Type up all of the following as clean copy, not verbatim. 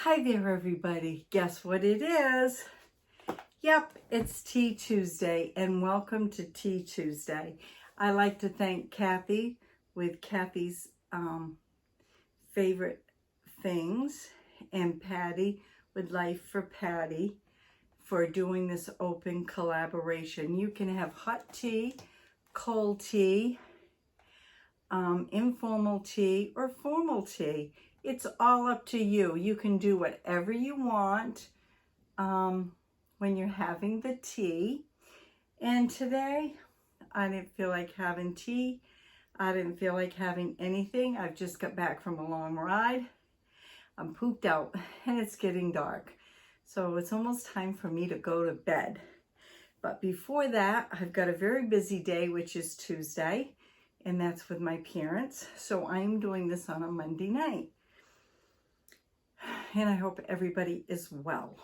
Hi there, everybody. Guess what it is? Yep, it's Tea Tuesday, and welcome to Tea Tuesday. I like to thank Kathy with Kathy's favorite things, and Patti with Life for Patti for doing this open collaboration. You can have hot tea, cold tea, informal tea, or formal tea. It's all up to you. You can do whatever you want when you're having the tea. And today, I didn't feel like having tea. I didn't feel like having anything. I've just got back from a long ride. I'm pooped out and it's getting dark. So it's almost time for me to go to bed. But before that, I've got a very busy day, which is Tuesday, and that's with my parents. So I'm doing this on a Monday night. And I hope everybody is well.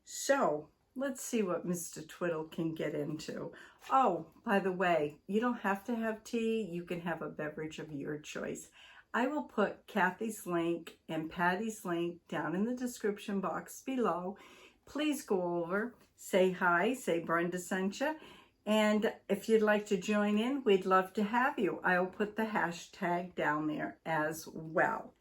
So let's see what Mr. Twiddle can get into. Oh, by the way, you don't have to have tea. You can have a beverage of your choice. I will put Kathy's link and Patti's link down in the description box below. Please go over, say hi, say Brenda sent you. And if you'd like to join in, we'd love to have you. I'll put the hashtag down there as well.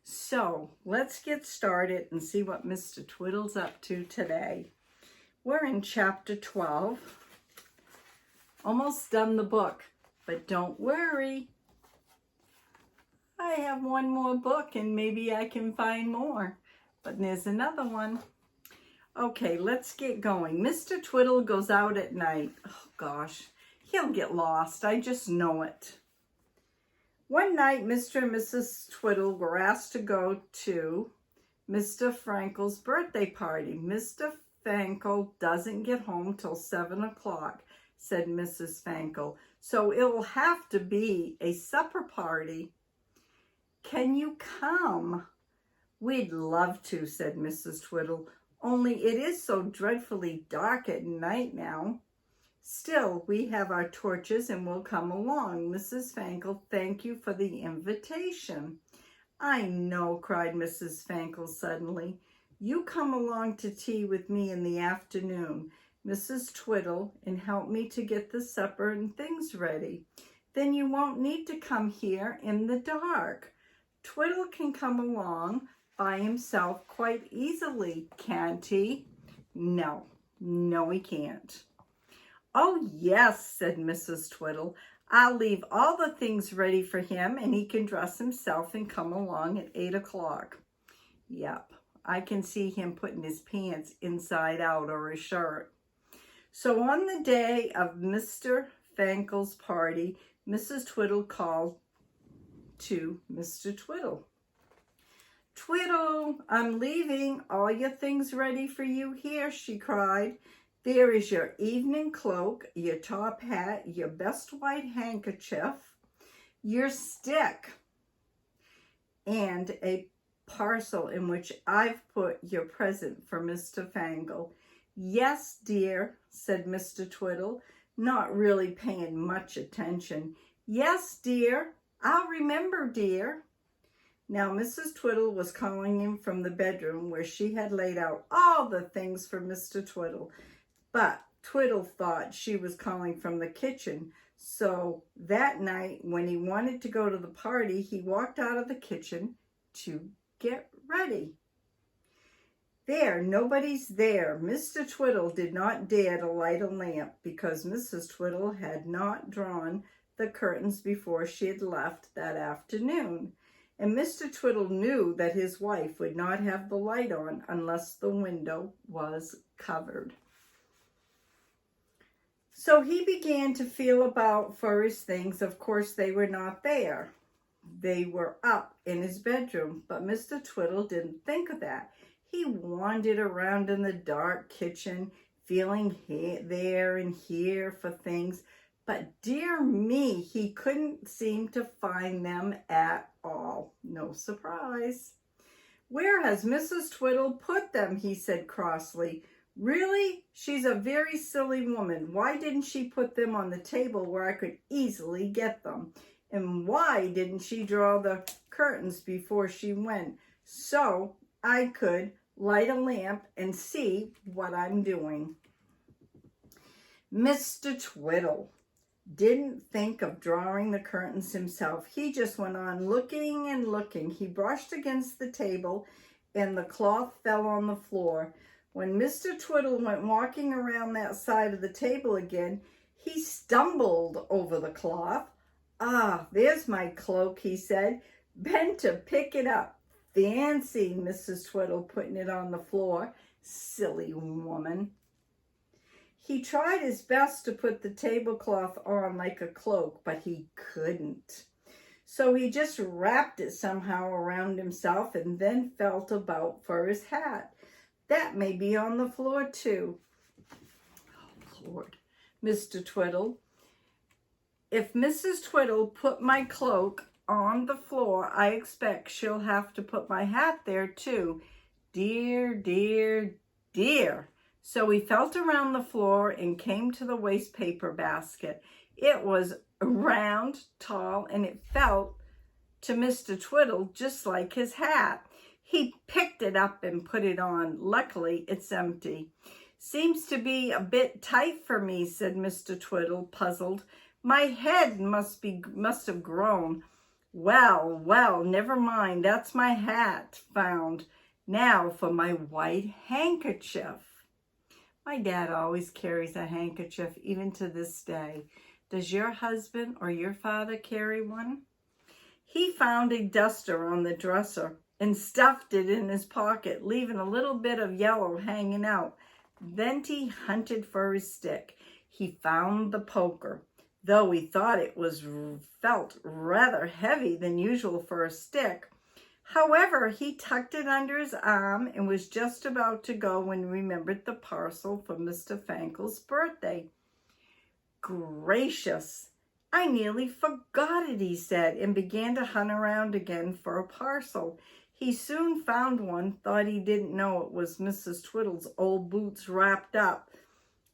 So let's get started and see what Mr. Twiddle's up to today. We're in chapter 12. Almost done the book, but don't worry. I have one more book and maybe I can find more, but there's another one. Okay, let's get going. Mr. Twiddle goes out at night. Oh gosh, he'll get lost. I just know it. One night, Mr. and Mrs. Twiddle were asked to go to Mr. Frankel's birthday party. Mr. Frankel doesn't get home till 7 o'clock, said Mrs. Frankel. So it will have to be a supper party. Can you come? We'd love to, said Mrs. Twiddle. Only it is so dreadfully dark at night now. Still, we have our torches and we'll come along. Mrs. Frankel, thank you for the invitation. I know, cried Mrs. Frankel suddenly. You come along to tea with me in the afternoon, Mrs. Twiddle, and help me to get the supper and things ready. Then you won't need to come here in the dark. Twiddle can come along by himself quite easily, can't he? No, he can't. Oh, yes, said Mrs. Twiddle. I'll leave all the things ready for him and he can dress himself and come along at 8 o'clock. Yep, I can see him putting his pants inside out or his shirt. So on the day of Mr. Frankel's party, Mrs. Twiddle called to Mr. Twiddle. Twiddle, I'm leaving. All your things ready for you here, she cried. There is your evening cloak, your top hat, your best white handkerchief, your stick, and a parcel in which I've put your present for Mr. Frankel. Yes, dear, said Mr. Twiddle, not really paying much attention. Yes, dear, I'll remember, dear. Now, Mrs. Twiddle was calling him from the bedroom where she had laid out all the things for Mr. Twiddle. But Twiddle thought she was calling from the kitchen. So that night, when he wanted to go to the party, he walked out of the kitchen to get ready. There, nobody's there. Mr. Twiddle did not dare to light a lamp because Mrs. Twiddle had not drawn the curtains before she had left that afternoon. And Mr. Twiddle knew that his wife would not have the light on unless the window was covered. So he began to feel about for his things. Of course, they were not there. They were up in his bedroom, but Mr. Twiddle didn't think of that. He wandered around in the dark kitchen, feeling there and here for things, but dear me, he couldn't seem to find them at all. No surprise. Where has Mrs. Twiddle put them? He said crossly. Really? She's a very silly woman. Why didn't she put them on the table where I could easily get them? And why didn't she draw the curtains before she went? So I could light a lamp and see what I'm doing. Mr. Twiddle didn't think of drawing the curtains himself. He just went on looking and looking. He brushed against the table and the cloth fell on the floor. When Mr. Twiddle went walking around that side of the table again, he stumbled over the cloth. "Ah, there's my cloak," he said. "Bent to pick it up. Fancy Mrs. Twiddle putting it on the floor. Silly woman." He tried his best to put the tablecloth on like a cloak, but he couldn't. So he just wrapped it somehow around himself and then felt about for his hat. That may be on the floor too. Oh, Lord. Mr. Twiddle, if Mrs. Twiddle put my cloak on the floor, I expect she'll have to put my hat there too. Dear, dear, dear. So he felt around the floor and came to the waste paper basket. It was round, tall, and it felt to Mr. Twiddle just like his hat. He picked it up and put it on. Luckily, it's empty. "Seems to be a bit tight for me," said Mr. Twiddle, puzzled. "My head must have grown. Well, well, never mind. That's my hat found. Now for my white handkerchief." My dad always carries a handkerchief, even to this day. Does your husband or your father carry one? He found a duster on the dresser and stuffed it in his pocket, leaving a little bit of yellow hanging out. Then he hunted for his stick. He found the poker, though he thought it felt rather heavy than usual for a stick. However, he tucked it under his arm and was just about to go when he remembered the parcel for Mr. Fankel's birthday. "Gracious, I nearly forgot it," he said, and began to hunt around again for a parcel. He soon found one, thought he didn't know it was Mrs. Twiddle's old boots wrapped up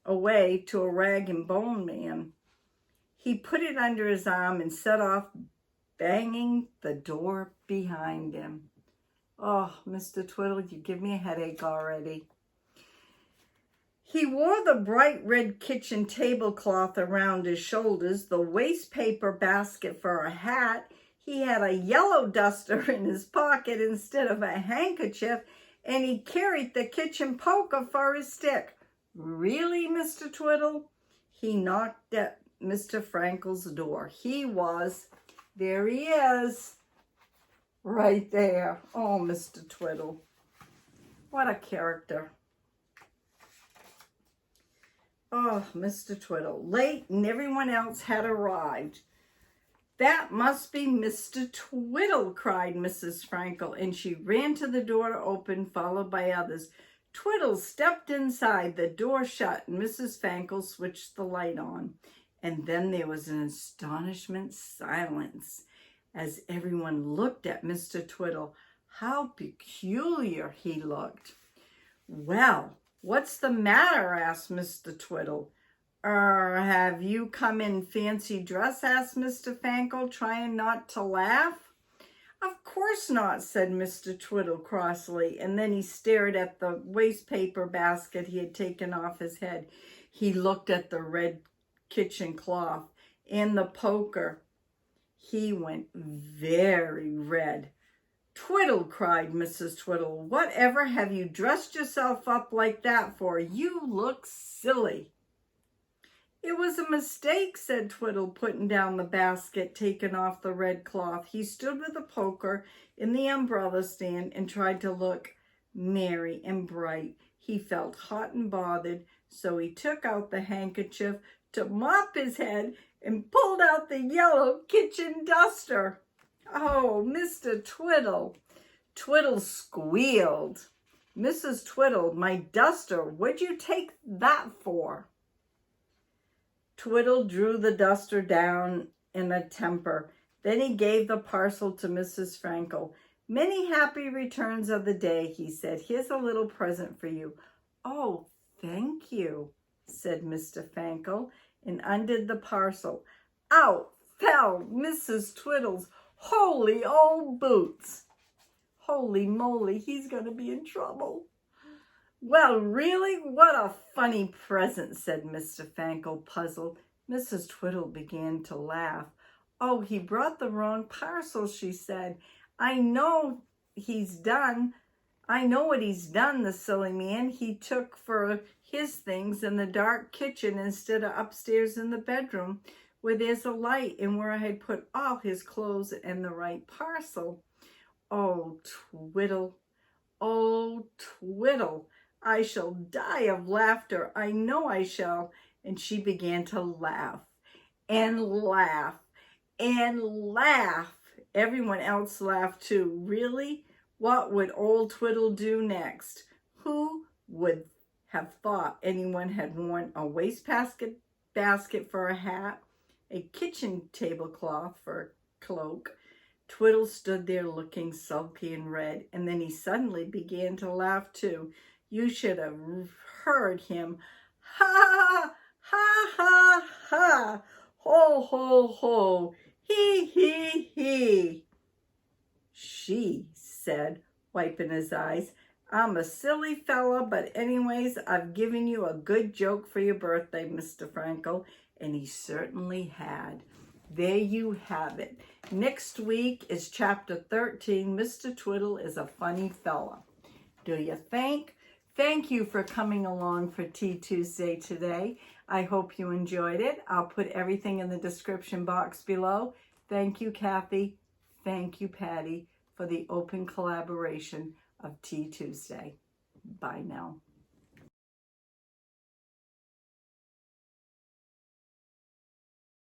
away to a rag and bone man. He put it under his arm and set off, banging the door behind him. Oh, Mr. Twiddle, you give me a headache already. He wore the bright red kitchen tablecloth around his shoulders, the waste paper basket for a hat. He had a yellow duster in his pocket instead of a handkerchief, and he carried the kitchen poker for his stick. "Really, Mr. Twiddle?" He knocked at Mr. Frankel's door. There he is, right there. Oh, Mr. Twiddle. What a character. Oh, Mr. Twiddle. Late and everyone else had arrived. "That must be Mr. Twiddle," cried Mrs. Frankel, and she ran to the door to open, followed by others. Twiddle stepped inside, the door shut, and Mrs. Frankel switched the light on. And then there was an astonishment silence as everyone looked at Mr. Twiddle. How peculiar he looked. "Well, what's the matter?" asked Mr. Twiddle. Have you come in fancy dress?" asked Mr. Fankel, trying not to laugh. "Of course not," said Mr. Twiddle crossly, and then he stared at the waste paper basket he had taken off his head. He looked at the red kitchen cloth and the poker. He went very red. "Twiddle," cried Mrs. Twiddle, "whatever have you dressed yourself up like that for? You look silly." "It was a mistake," said Twiddle, putting down the basket taken off the red cloth. He stood with the poker in the umbrella stand and tried to look merry and bright. He felt hot and bothered, so he took out the handkerchief to mop his head and pulled out the yellow kitchen duster. Oh, Mr. Twiddle. Twiddle squealed. "Mrs. Twiddle, my duster, what'd you take that for?" Twiddle drew the duster down in a temper. Then he gave the parcel to Mrs. Frankel. "Many happy returns of the day," he said. "Here's a little present for you." "Oh, thank you," said Mr. Frankel, and undid the parcel. Out fell Mrs. Twiddle's holy old boots. Holy moly, he's going to be in trouble. Well, really? What a funny present, said Mr. Fankel, puzzled. Mrs. Twiddle began to laugh. Oh, he brought the wrong parcel, she said. I know what he's done, the silly man. He took for his things in the dark kitchen instead of upstairs in the bedroom where there's a light and where I had put all his clothes in the right parcel. Oh, Twiddle, I shall die of laughter. I know I shall. And she began to laugh and laugh and laugh. Everyone else laughed too. Really? What would old Twiddle do next? Who would have thought anyone had worn a wastebasket for a hat, a kitchen tablecloth for a cloak? Twiddle stood there looking sulky and red, and then he suddenly began to laugh too. You should have heard him. Ha, ha, ha, ha. Ho, ho, ho. He, he. She said, wiping his eyes, I'm a silly fella, but anyways, I've given you a good joke for your birthday, Mr. Frankel. And he certainly had. There you have it. Next week is chapter 13. Mr. Twiddle is a funny fella. Do you think? Thank you for coming along for Tea Tuesday today. I hope you enjoyed it. I'll put everything in the description box below. Thank you, Kathy. Thank you, Patti, for the open collaboration of Tea Tuesday. Bye now.